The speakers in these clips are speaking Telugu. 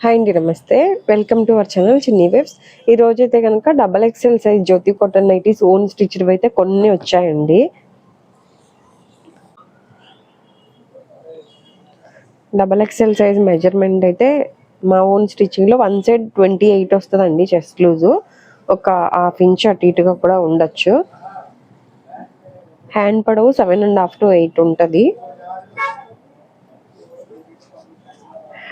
హాయ్ అండి, నమస్తే. వెల్కమ్ టు అవర్ ఛానల్ చిన్ని వెబ్స్. ఈ రోజైతే కనుక XXL సైజ్ జ్యోతి కాటన్ నైటీస్ ఓన్ స్టిచ్డ్ అయితే కొన్ని వచ్చాయండి. XXL సైజ్ మెజర్మెంట్ అయితే మా ఓన్ స్టిచ్చింగ్లో వన్ సైడ్ 28 వస్తుందండి. చెస్ట్ లూజు ఒక ½ ఇంచ్ అటు ఇటుగా కూడా ఉండొచ్చు. హ్యాండ్ పొడవు 7.5 to 8 ఉంటుంది.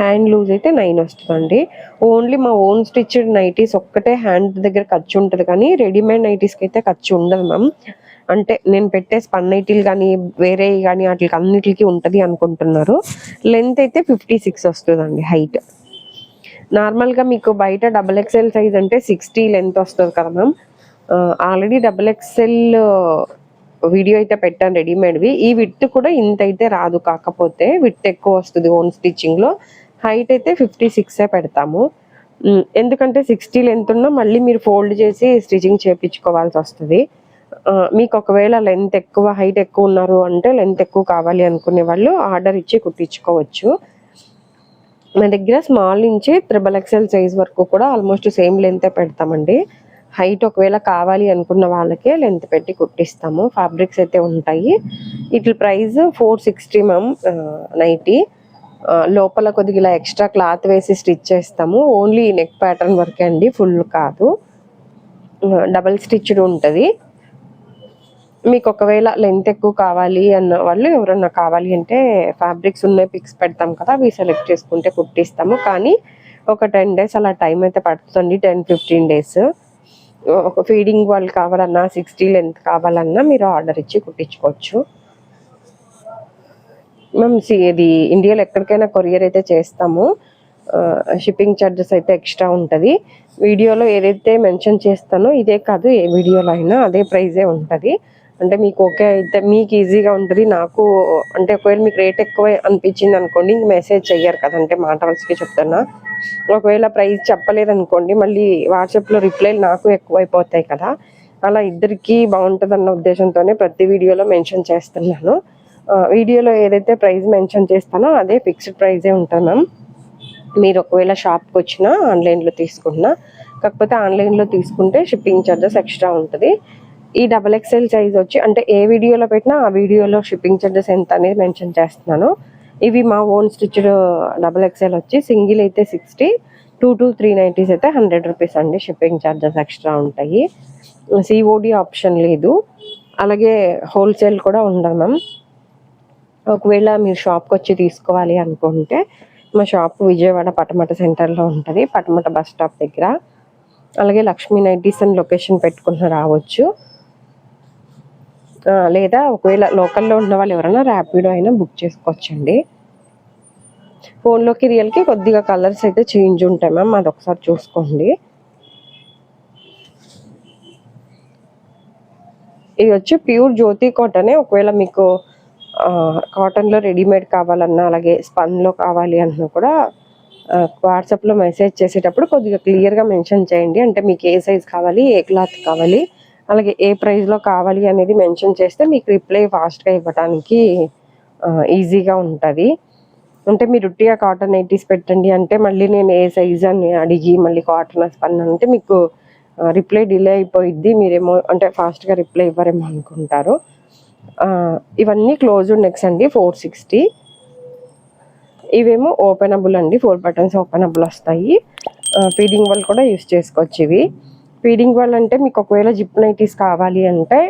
హ్యాండ్ లూజ్ అయితే 9 వస్తుందండి. ఓన్లీ మా ఓన్ స్టిచ్డ్ నైటీస్ ఒక్కటే హ్యాండ్ దగ్గర ఖర్చు ఉంటుంది, కానీ రెడీమేడ్ నైటీస్కి అయితే ఖర్చు ఉండదు మ్యామ్. అంటే నేను పెట్టే స్పన్ నైటీలు కానీ వేరే కానీ వాటికి అన్నిటికి ఉంటుంది అనుకుంటున్నారు. లెంత్ అయితే 56 వస్తుందండి హైట్. నార్మల్గా మీకు బయట XXL సైజ్ అంటే 60 లెంత్ వస్తుంది కదా మ్యామ్. ఆల్రెడీ XXL వీడియో అయితే పెట్టాను రెడీమేడ్వి. ఈ విత్ కూడా ఇంత అయితే రాదు, కాకపోతే విత్ ఎక్కువ వస్తుంది ఓన్ స్టిచ్చింగ్లో. హైట్ అయితే 56 పెడతాము. ఎందుకంటే 60 లెంత్ ఉన్నా మళ్ళీ మీరు ఫోల్డ్ చేసి స్టిచ్చింగ్ చేయించుకోవాల్సి వస్తుంది. మీకు ఒకవేళ లెంత్ ఎక్కువ హైట్ ఎక్కువ ఉన్నారు అంటే లెంత్ ఎక్కువ కావాలి అనుకునే వాళ్ళు ఆర్డర్ ఇచ్చి కుట్టించుకోవచ్చు. మా దగ్గర స్మాల్ నుంచి XXL సైజ్ వరకు కూడా ఆల్మోస్ట్ సేమ్ లెంతే పెడతామండి. హైట్ ఒకవేళ కావాలి అనుకున్న వాళ్ళకే లెంత్ పెట్టి కుట్టిస్తాము. ఫ్యాబ్రిక్స్ అయితే ఉంటాయి. వీటి ప్రైస్ 460 మ్యామ్. నైటీ లోపల కొద్దిగా ఇలా ఎక్స్ట్రా క్లాత్ వేసి స్టిచ్ చేస్తాము. ఓన్లీ నెక్ ప్యాటర్న్ వరకే అండి, ఫుల్ కాదు. డబల్ స్టిచ్డ్ ఉంటుంది. మీకు ఒకవేళ లెంత్ ఎక్కువ కావాలి అన్న వాళ్ళు ఎవరన్నా కావాలి అంటే ఫ్యాబ్రిక్స్ ఉన్నాయి పిక్స్ పెడతాం కదా, అవి సెలెక్ట్ చేసుకుంటే కుట్టిస్తాము. కానీ ఒక 10 days అలా టైం అయితే పడుతుంది, 10-15 days. ఒక ఫీడింగ్ వాళ్ళు కావాలన్నా 60 లెంత్ కావాలన్నా మీరు ఆర్డర్ ఇచ్చి కుట్టించుకోవచ్చు మ్యామ్. ఇది ఇండియాలో ఎక్కడికైనా కొరియర్ అయితే చేస్తాము. షిప్పింగ్ ఛార్జెస్ అయితే ఎక్స్ట్రా ఉంటుంది. వీడియోలో ఏదైతే మెన్షన్ చేస్తానో ఇదే కాదు, ఏ వీడియోలో అయినా అదే ప్రైజే ఉంటుంది. అంటే మీకు ఓకే అయితే మీకు ఈజీగా ఉంటుంది. నాకు అంటే ఒకవేళ మీకు రేట్ ఎక్కువ అనిపించింది అనుకోండి, ఇంక మెసేజ్ చెయ్యరు కదంటే మాట వరుసకి చెప్తున్నా. ఒకవేళ ప్రైస్ చెప్పలేదనుకోండి, మళ్ళీ వాట్సాప్లో రిప్లైలు నాకు ఎక్కువైపోతాయి కదా. అలా ఇద్దరికి బాగుంటుంది అన్న ఉద్దేశంతోనే ప్రతి వీడియోలో మెన్షన్ చేస్తున్నాను. వీడియోలో ఏదైతే ప్రైస్ మెన్షన్ చేస్తానో అదే ఫిక్స్డ్ ప్రైజే ఉంటుంది మ్యామ్. మీరు ఒకవేళ షాప్కి వచ్చినా ఆన్లైన్లో తీసుకున్నా, కాకపోతే ఆన్లైన్లో తీసుకుంటే షిప్పింగ్ ఛార్జెస్ ఎక్స్ట్రా ఉంటుంది. ఈ XXL సైజ్ వచ్చి అంటే ఏ వీడియోలో పెట్టినా ఆ వీడియోలో షిప్పింగ్ ఛార్జెస్ ఎంత అనేది మెన్షన్ చేస్తున్నాను. ఇవి మా ఓన్ స్టిచ్డ్ XXL వచ్చి సింగిల్ అయితే 60, 2 to 3 నైటీస్ అయితే 100 రూపీస్ అండి. షిప్పింగ్ ఛార్జెస్ ఎక్స్ట్రా ఉంటాయి. COD ఆప్షన్ లేదు, అలాగే హోల్సేల్ కూడా ఉండదు మ్యామ్. ఒకవేళ మీరు షాప్కి వచ్చి తీసుకోవాలి అనుకుంటే మా షాప్ విజయవాడ పటమట సెంటర్లో ఉంటుంది, పటమట బస్ స్టాప్ దగ్గర. అలాగే లక్ష్మీ నైటీస్ అని లొకేషన్ పెట్టుకుని రావచ్చు. లేదా ఒకవేళ లోకల్లో ఉన్న వాళ్ళు ఎవరైనా ర్యాపిడో అయినా బుక్ చేసుకోవచ్చండి. ఫోన్లోకి రియల్కి కొద్దిగా కలర్స్ అయితే చేంజ్ ఉంటాయి మ్యామ్, అది ఒకసారి చూసుకోండి. ఇది వచ్చి ప్యూర్ జ్యోతి కాటనే. ఒకవేళ మీకు కాటన్లో రెడీమేడ్ కావాలన్నా అలాగే స్పన్లో కావాలి అన్నా కూడా వాట్సాప్లో మెసేజ్ చేసేటప్పుడు కొద్దిగా క్లియర్గా మెన్షన్ చేయండి. అంటే మీకు ఏ సైజ్ కావాలి, ఏ క్లాత్ కావాలి, అలాగే ఏ ప్రైస్లో కావాలి అనేది మెన్షన్ చేస్తే మీకు రిప్లై ఫాస్ట్గా ఇవ్వడానికి ఈజీగా ఉంటుంది. అంటే మీరు ఉట్టిగా కాటన్ నైటీస్ పెట్టండి అంటే మళ్ళీ నేను ఏ సైజ్ అని అడిగి మళ్ళీ కాటన్ స్పన్ అంటే మీకు రిప్లై డిలే అయిపోయిద్ది. మీరేమో అంటే ఫాస్ట్గా రిప్లై ఇవ్వరేమో అనుకుంటారు. ఇవన్నీ క్లోజ్డ్ నెక్స్ అండి, 460. ఇవేమో ఓపెనబుల్ అండి, 4 బటన్స్ ఓపెనబుల్ వస్తాయి. ఫీడింగ్ వాళ్ళు కూడా యూస్ చేసుకోవచ్చు. ఇవి ఫీడింగ్ వాళ్ళు అంటే మీకు ఒకవేళ జిప్ నైటీస్ కావాలి అంటే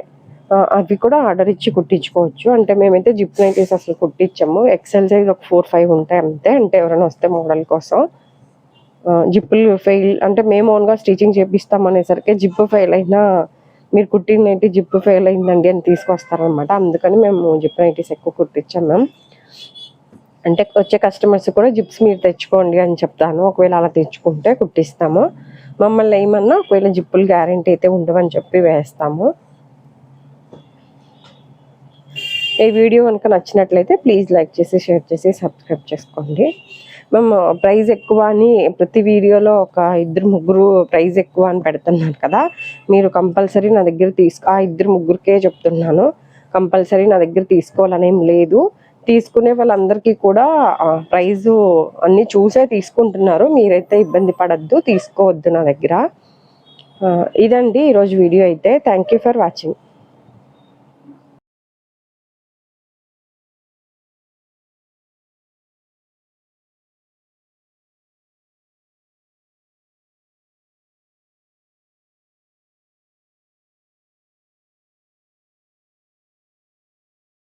అవి కూడా ఆర్డర్ ఇచ్చి కుట్టించుకోవచ్చు. అంటే మేమైతే జిప్ నైటీస్ అసలు కుట్టించాము. XL సైజ్ ఒక 4-5 ఉంటాయి అంతే. అంటే ఎవరైనా వస్తే మోడల్ కోసం జిప్పులు ఫెయిల్ అంటే మేము ఓన్గా స్టిచ్చింగ్ చేపిస్తాం అనేసరికి జిప్ ఫెయిల్ అయినా మీరు కుట్టిన నైటీ జిప్ ఫెయిల్ అయిందండి అని తీసుకొస్తారనమాట. అందుకని మేము జిప్ నైటీస్ ఎక్కువ కుట్టించాం మ్యామ్. అంటే వచ్చే కస్టమర్స్ కూడా జిప్స్ మీరు తెచ్చుకోండి అని చెప్తాను. ఒకవేళ అలా తెచ్చుకుంటే కుట్టిస్తాము. మమ్మల్ని ఏమన్నా ఒకవేళ జిప్పులు గ్యారెంటీ అయితే ఉండవని చెప్పి వేస్తాము. ఈ వీడియో కనుక నచ్చినట్లయితే ప్లీజ్ లైక్ చేసి షేర్ చేసి సబ్స్క్రైబ్ చేసుకోండి. మేము ప్రైస్ ఎక్కువ అని ప్రతి వీడియోలో ఒక 2-3 ప్రైస్ ఎక్కువ అని పెడుతున్నాను కదా, మీరు కంపల్సరీ నా దగ్గర ఆ 2-3కే చెప్తున్నాను. కంపల్సరీ నా దగ్గర తీసుకోవాలనేం లేదు. తీసుకునే వాళ్ళందరికీ కూడా ప్రైజు అన్నీ చూసే తీసుకుంటున్నారు. మీరైతే ఇబ్బంది పడద్దు, తీసుకోవద్దు నా దగ్గర. ఇదండి ఈరోజు వీడియో అయితే. Thank you for watching.